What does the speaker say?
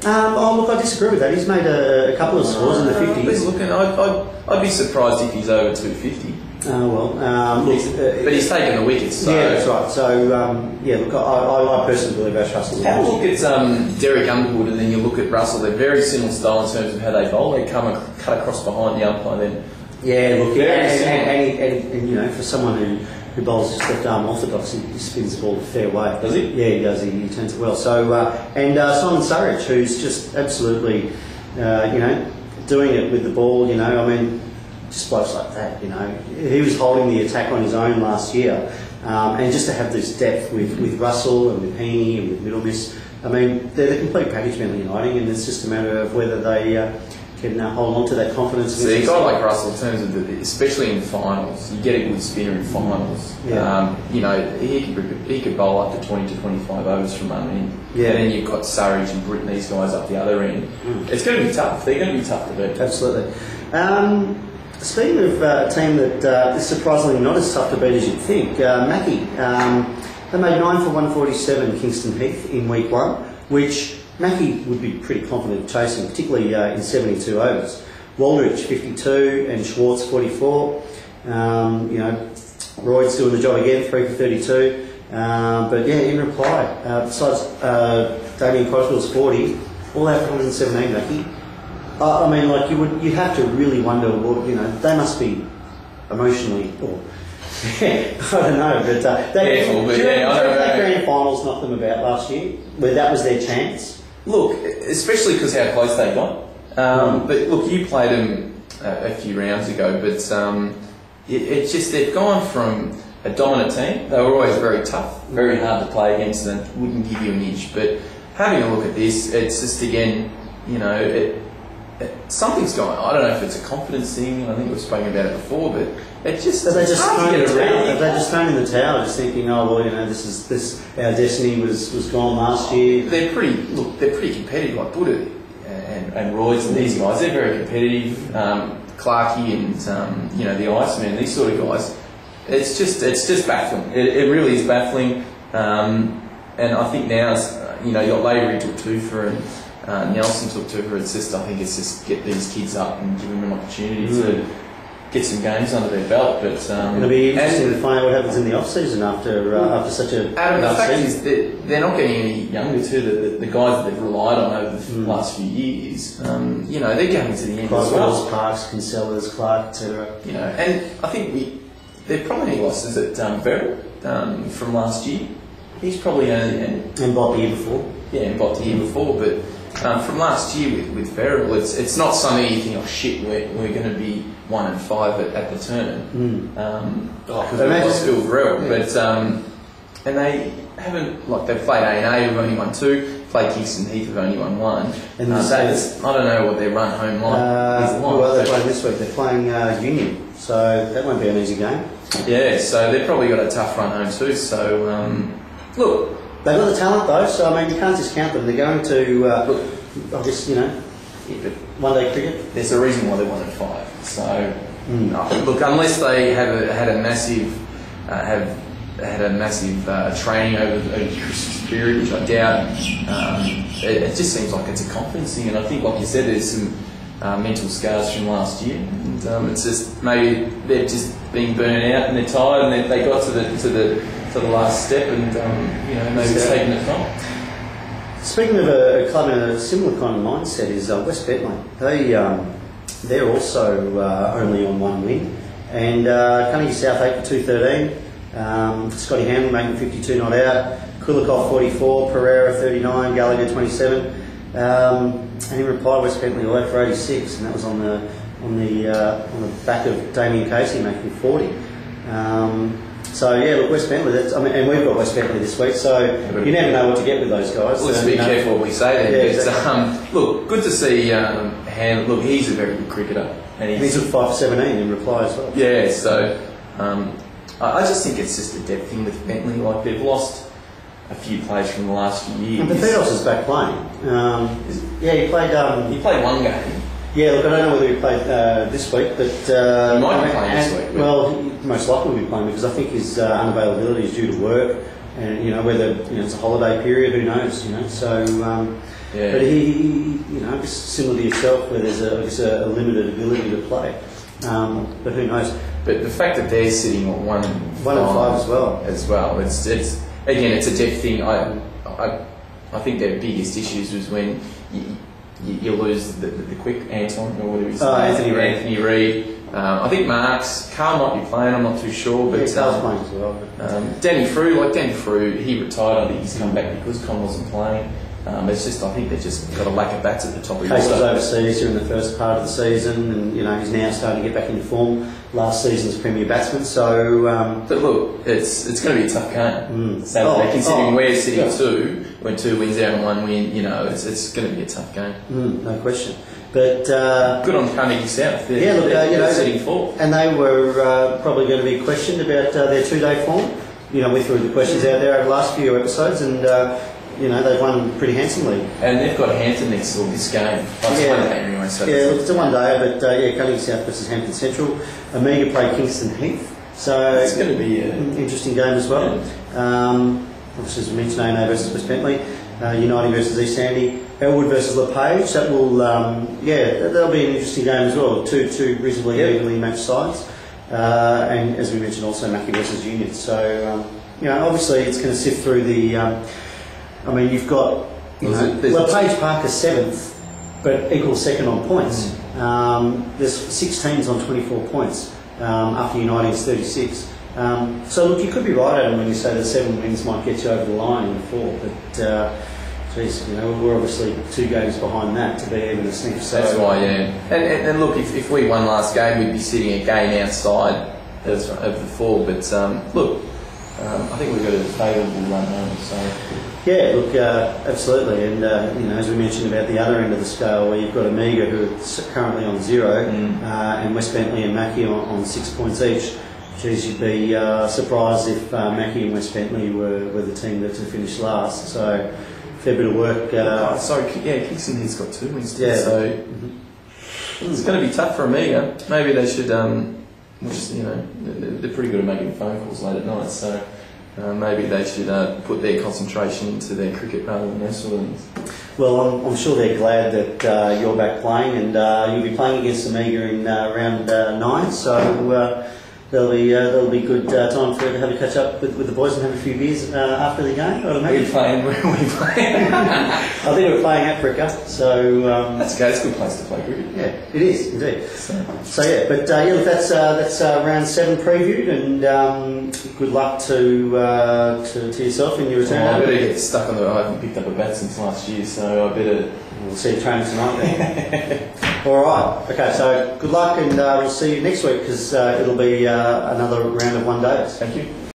Oh, look, I disagree with that. He's made a couple of scores in the 50s. I'd be surprised if he's over 250. But he's taken the wickets. So. Yeah, that's right. So, look, I personally believe Ash Russell. Have a look at Derek Underwood, and then you look at Russell. They're very similar style in terms of how they bowl. They cut across behind the umpire. Then and you know, for someone who bowls just left arm orthodox, he spins the ball a fair way. Does he? Yeah, he does. He turns it well. So, Simon Surridge, who's just absolutely, doing it with the ball. You know, I mean, just blokes like that. You know, he was holding the attack on his own last year, and just to have this depth with Russell and with Heaney and with Middle Miss, I mean, they're the complete package, Manly United, and it's just a matter of whether they can hold on to that confidence. So a guy like Russell, in terms of especially in finals, you get a good spinner in finals. Yeah. He could bowl up to 20 to 25 overs from one end. Yeah. And then you've got Surridge and Britt, these guys up the other end. It's going to be tough. They're going to be tough to beat. Absolutely. Speaking of a team that is surprisingly not as tough to beat as you'd think, Mackie. They made 9 for 147 Kingston Heath in week 1, which Mackie would be pretty confident chasing, particularly in 72 overs. Waldridge 52 and Schwartz 44. Royd's doing the job again, 3 for 32. But yeah, in reply, besides Damien Croswell's 40, all out for 117, Mackie. I mean, like you have to really wonder what they must be emotionally or. I don't know, but that grand finals knocked them about last year, where that was their chance. Look, especially because how close they got. But look, you played them a few rounds ago, but it's just they've gone from a dominant team. They were always very tough, very hard to play against, and wouldn't give you an inch. But having a look at this, it's just again, something's going on. I don't know if it's a confidence thing. I think we've spoken about it before, but it's just they just thrown in the towel. They just thrown in the towel, just thinking, oh well, this our destiny was gone last year. They're pretty competitive, like Buddha and Royds and these guys. They're very competitive. Clarkey and the Iceman, these sort of guys. It's just baffling. It really is baffling. And I think now, you got Lavery took 2 for it. Nelson took 2 for it. I think it's just get these kids up and give them an opportunity to get some games under their belt. But it'll be interesting to find out what happens in the off season after such a. Adam, the fact is that they're not getting any younger too. The guys that they've relied on over the last few years, they're going to the end as well. Parks, Kinsellas, Clark, etc. And I think they've probably only lost Verrill from last year. He's probably only and Bott the year before. Yeah, and Bott the year before, but. From last year with Verrill, it's not something you think, oh shit, we're going to be 1 and 5 at the turn. Because they lost Phil Verrill, but and they haven't they've played A&A, who've only won 2, played Kingston Heath, who've only won 1. And I don't know what their run home line is like. Well, they're playing this week. They're playing Union, so that won't be an easy game. Yeah, so they've probably got a tough run home too. So look. They've got the talent though, so I mean you can't discount them. They're going to, I guess one day cricket. There's a reason why they won at 5. So look, unless they had a massive training over the Christmas period, which I doubt, it just seems like it's a confidence thing. And I think, like you said, there's some mental scars from last year, and it's just maybe they're just being burnt out and they're tired, and they got to the last step, and maybe it's taking it from. Speaking of a club in a similar kind of mindset is West Bentley. They're also only on 1 win, and Carnegie South 8 for 213. Scotty Hamlin making 52 not out. Kulikov 44, Pereira 39, Gallagher 27. And in reply, West Bentley all out for 86, and that was on the back of Damien Casey making 40. So yeah, look, West Bentley. And we've got West Bentley this week, so you never know what to get with those guys. Well, let's be careful what we say then. Yeah, exactly. Look, good to see Ham. Look, he's a very good cricketer, and he took 5 for 17 in reply as well. Yeah, so I just think it's just a depth thing with Bentley. Like they've lost a few players from the last few years. But Thedos is back playing. He played. He played 1 game. Yeah, look, I don't know whether he played this week, but he might be playing this week. Well, he most likely will be playing because I think his unavailability is due to work, and whether it's a holiday period, who knows? So Yeah. But he just similar to yourself, where there's a limited ability to play. But who knows? But the fact that they're sitting at 1 and 5 as well, it's again, it's a depth thing. I think their biggest issues was when you lose the quick Anton or whatever his name. Anthony Reid. I think Carl might be playing. I'm not too sure, but Carl's playing as well. Danny Frew, he retired. I think he's come back because Con wasn't playing. It's just, I think they've just got a lack of bats at the top of the Case was overseas during the first part of the season, and he's now starting to get back into form. Last season's premier batsman, so. But look, it's going to be a tough game. Saturday, considering we're sitting 2, when 2 wins out and 1 win, it's going to be a tough game. No question. But good on Carnegie South. They're sitting 4, and they were probably going to be questioned about their 2-day form. We threw the questions out there over the last few episodes, and. They've won pretty handsomely. And they've got Hampton next to this game. It's 1 day anyway. So it's a 1 day, but Carnegie South versus Hampton Central. Omega play Kingston Heath. So it's going to be an interesting game as well. Obviously, as we mentioned, A&A versus West Bentley, Uniting versus East Sandy, Elwood versus LePage. That will, that'll be an interesting game as well. Two reasonably evenly matched sides. And as we mentioned, also Mackie versus Union. So, obviously, it's going to sift through the. You've got LePage Park is 7th, but equals 2nd on points. There's 6 teams on 24 points after Uniting is 36. So look, you could be right, Adam, when you say that 7 wins might get you over the line in the 4. But we're obviously 2 games behind that to be even a sniff. So that's why, yeah. And look, if we won last game, we'd be sitting a game outside of the 4. But look, I think we've got a favourable run home. So. Yeah, look, absolutely, and as we mentioned about the other end of the scale, where you've got Omega, who are currently on 0, and West Bentley and Mackie on 6 points each. Geez, you'd be surprised if Mackie and West Bentley were the team that finished last. So, fair bit of work. Kingston Heath's got 2 wins too. Yeah. So it's going to be tough for Omega. Maybe they should. They're pretty good at making phone calls late at night. So. Maybe they should put their concentration into their cricket rather than their sort of things. Well, I'm sure they're glad that you're back playing, and you'll be playing against Omega in round 9. So there'll be good time for you to have a catch up with the boys and have a few beers after the game. Where are we playing? I think we're playing at Fricka, so that's okay. It's a good place to play cricket. Yeah, it is indeed. So yeah, but look, that's round 7 previewed, and good luck to yourself in your return. I better get stuck on I haven't picked up a bat since last year, so I better. We'll see you training tonight then. All right. Okay. So good luck, and we'll see you next week because it'll be another round of 1 days. Thank you.